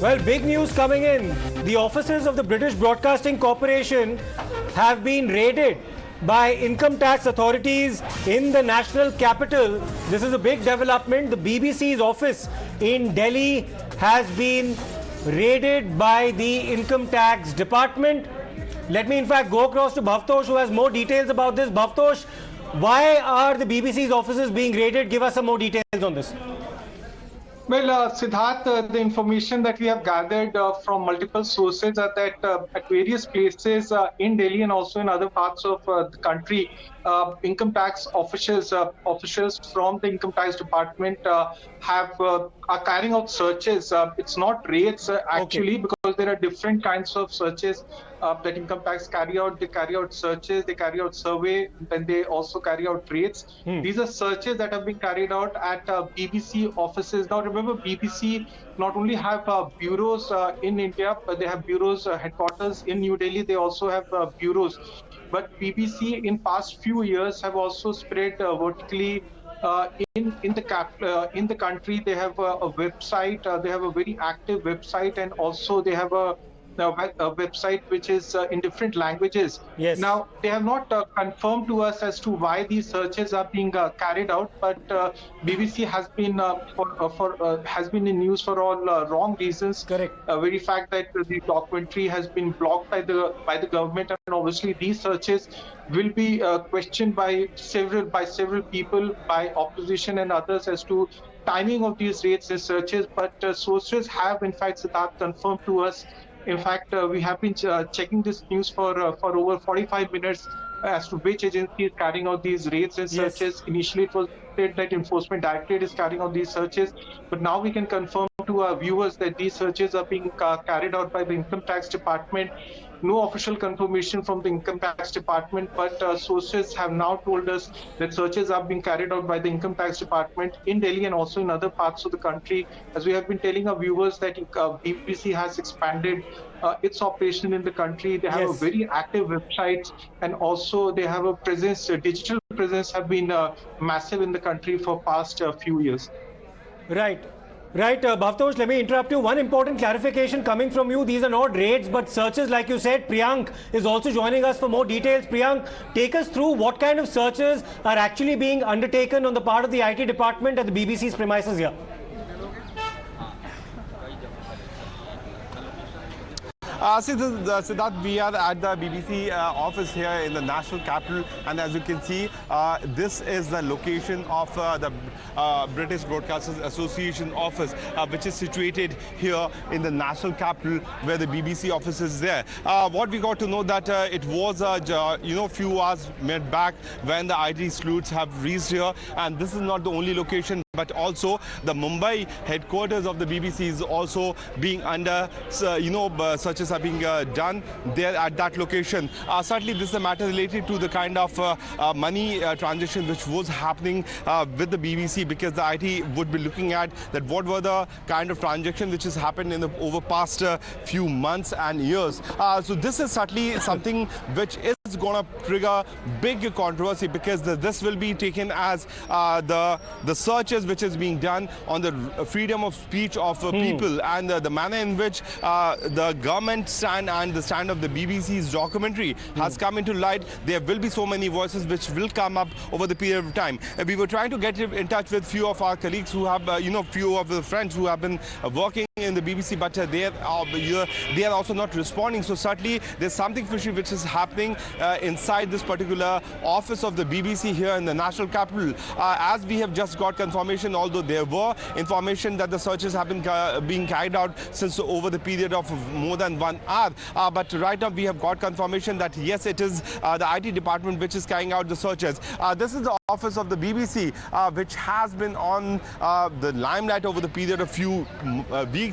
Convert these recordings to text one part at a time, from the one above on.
Well, big news coming in. The offices of the British Broadcasting Corporation have been raided by income tax authorities in the national capital. This is a big development. The BBC's office in Delhi has been raided by the income tax department. Let me in fact go across to Bhavtosh, who has more details about this. Bhavtosh, why are the BBC's offices being raided? Give us some more details on this. Well, Siddharth, the information that we have gathered from multiple sources are that at various places in Delhi and also in other parts of the country, income tax officials from the income tax department are carrying out searches. It's not raids actually, because there are different kinds of searches that income tax carry out. They carry out searches, they carry out survey, then they also carry out raids. These are searches that have been carried out at BBC offices. Now remember, BBC not only have bureaus in India, but they have bureaus headquarters in New Delhi. They also have bureaus. But BBC in past few years have also spread vertically in the country. They have a website. They have a very active website, and also they have a website which is in different languages. Yes. Now they have not confirmed to us as to why these searches are being carried out, but BBC has been has been in news for all wrong reasons. Correct. Very fact that the documentary has been blocked by the government, and obviously these searches will be questioned by several people, by opposition and others, as to timing of these raids and searches. But sources have in fact, Siddharth, confirmed to us. In fact, we have been checking this news for over 45 minutes as to which agency is carrying out these raids and searches. Yes. Initially, it was said that Enforcement Directorate is carrying out these searches, but now we can confirm to our viewers that these searches are being carried out by the Income Tax Department. No official confirmation from the Income Tax Department, but sources have now told us that searches are being carried out by the Income Tax Department in Delhi and also in other parts of the country. As we have been telling our viewers that BBC has expanded its operation in the country. They have a very active website, and also they have a presence, digital presence have been massive in the country for past few years. Right. Right, Bhavtosh, let me interrupt you. One important clarification coming from you. These are not raids, but searches, like you said. Priyank is also joining us for more details. Priyank, take us through what kind of searches are actually being undertaken on the part of the IT department at the BBC's premises here. Siddharth, we are at the BBC office here in the national capital, and as you can see, this is the location of the British Broadcasters Association office, which is situated here in the national capital, where the BBC office is there. What we got to know that it was few hours made back when the IT sleuths have reached here, and this is not the only location, but also the Mumbai headquarters of the BBC is also being under, searches are being done there at that location. Certainly this is a matter related to the kind of money transaction which was happening with the BBC, because the IT would be looking at that what were the kind of transaction which has happened in the over past few months and years. So this is certainly something which is going to trigger big controversy, because this will be taken as the searches which is being done on the freedom of speech of people, and the manner in which the government stand and the stand of the BBC's documentary has come into light. There will be so many voices which will come up over the period of time. We were trying to get in touch with few of our colleagues who have, few of the friends who have been working in the BBC, but they are also not responding. So certainly there's something fishy which is happening inside this particular office of the BBC here in the national capital. As we have just got confirmation, although there were information that the searches have been being carried out since over the period of more than 1 hour, but right now we have got confirmation that yes, it is the IT department which is carrying out the searches. This is the office of the BBC, which has been on the limelight over the period of few weeks,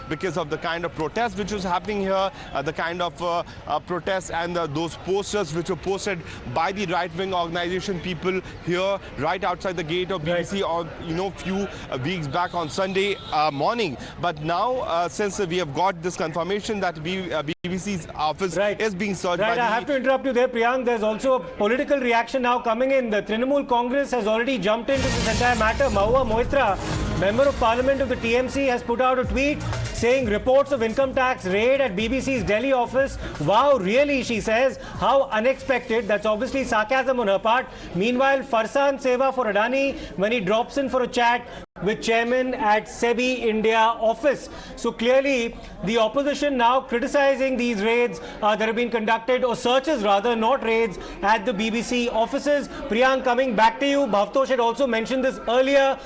because of the kind of protest which was happening here, the kind of protests and those posters which were posted by the right-wing organization people here right outside the gate of BBC on few weeks back on Sunday morning. But now since we have got this confirmation that BBC's office is being searched by I have to interrupt you there, Priyank. There's also a political reaction now coming in. The Trinamool Congress has already jumped into this entire matter. Mahua Moitra, Member of Parliament of the TMC, has put out a tweet saying reports of income tax raid at BBC's Delhi office. Wow, really, she says. How unexpected. That's obviously sarcasm on her part. Meanwhile, Farsan Seva for Adani when he drops in for a chat with chairman at SEBI India office. So clearly, the opposition now criticizing these raids that have been conducted, or searches rather, not raids, at the BBC offices. Priyank, coming back to you, Bhavtosh had also mentioned this earlier.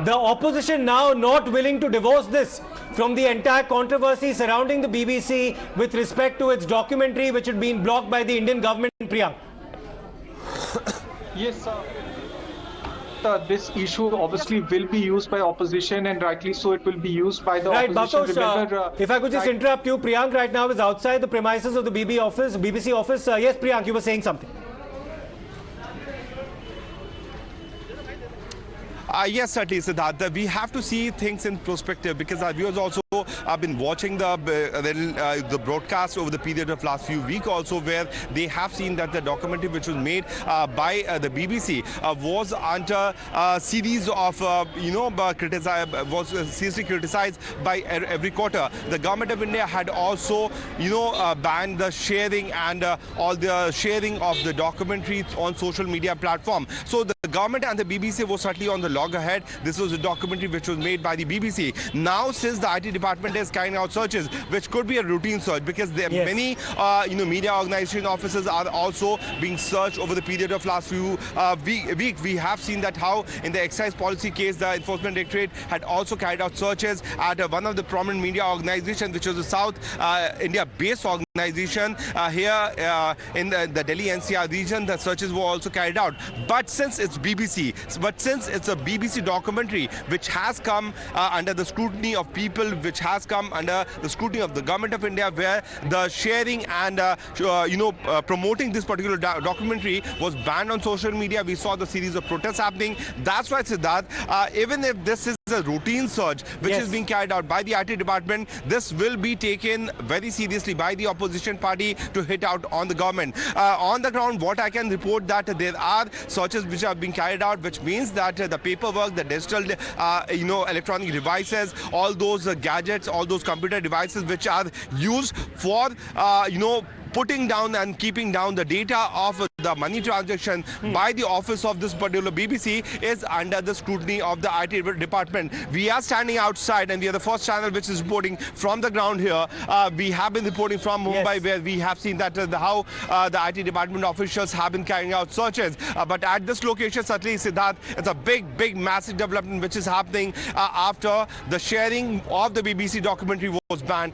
The opposition now not willing to divorce this from the entire controversy surrounding the BBC with respect to its documentary, which had been blocked by the Indian government. Priyank. Yes, sir. This issue obviously will be used by opposition, and rightly so it will be used by the right, opposition. Bhavtosh, if I could just interrupt you, Priyank right now is outside the premises of the BBC office. Yes, Priyank, you were saying something. Yes, certainly, Siddharth. We have to see things in perspective, because our viewers also have been watching the broadcast over the period of last few weeks also, where they have seen that the documentary which was made by the BBC was under a series of, was seriously criticized by every quarter. The government of India had also, banned the sharing and all the sharing of the documentary on social media platform. So the government and the BBC was certainly on the loggerhead. This was a documentary which was made by the BBC. Now, since the IT department is carrying out searches, which could be a routine search, because there are many, media organization offices are also being searched over the period of last few weeks. We have seen that how in the excise policy case, the Enforcement Directorate had also carried out searches at one of the prominent media organizations, which was a South India-based organization here in the Delhi NCR region. The searches were also carried out. But since it's BBC, it's a BBC documentary which has come under the scrutiny of people, which has come under the scrutiny of the government of India, where the sharing and promoting this particular documentary was banned on social media. We saw the series of protests happening. That's why, Siddharth, even if this is a routine search which is being carried out by the IT department, this will be taken very seriously by the opposition party to hit out on the government. On the ground, what I can report that there are searches which are being carried out, which means that the paperwork, the digital, electronic devices, all those gadgets, all those computer devices which are used for, putting down and keeping down the data of the money transaction by the office of this particular BBC is under the scrutiny of the IT department. We are standing outside, and we are the first channel which is reporting from the ground here. We have been reporting from Mumbai, where we have seen that how the IT department officials have been carrying out searches. But at this location, certainly, Siddharth, it's a big, massive development which is happening after the sharing of the BBC documentary was banned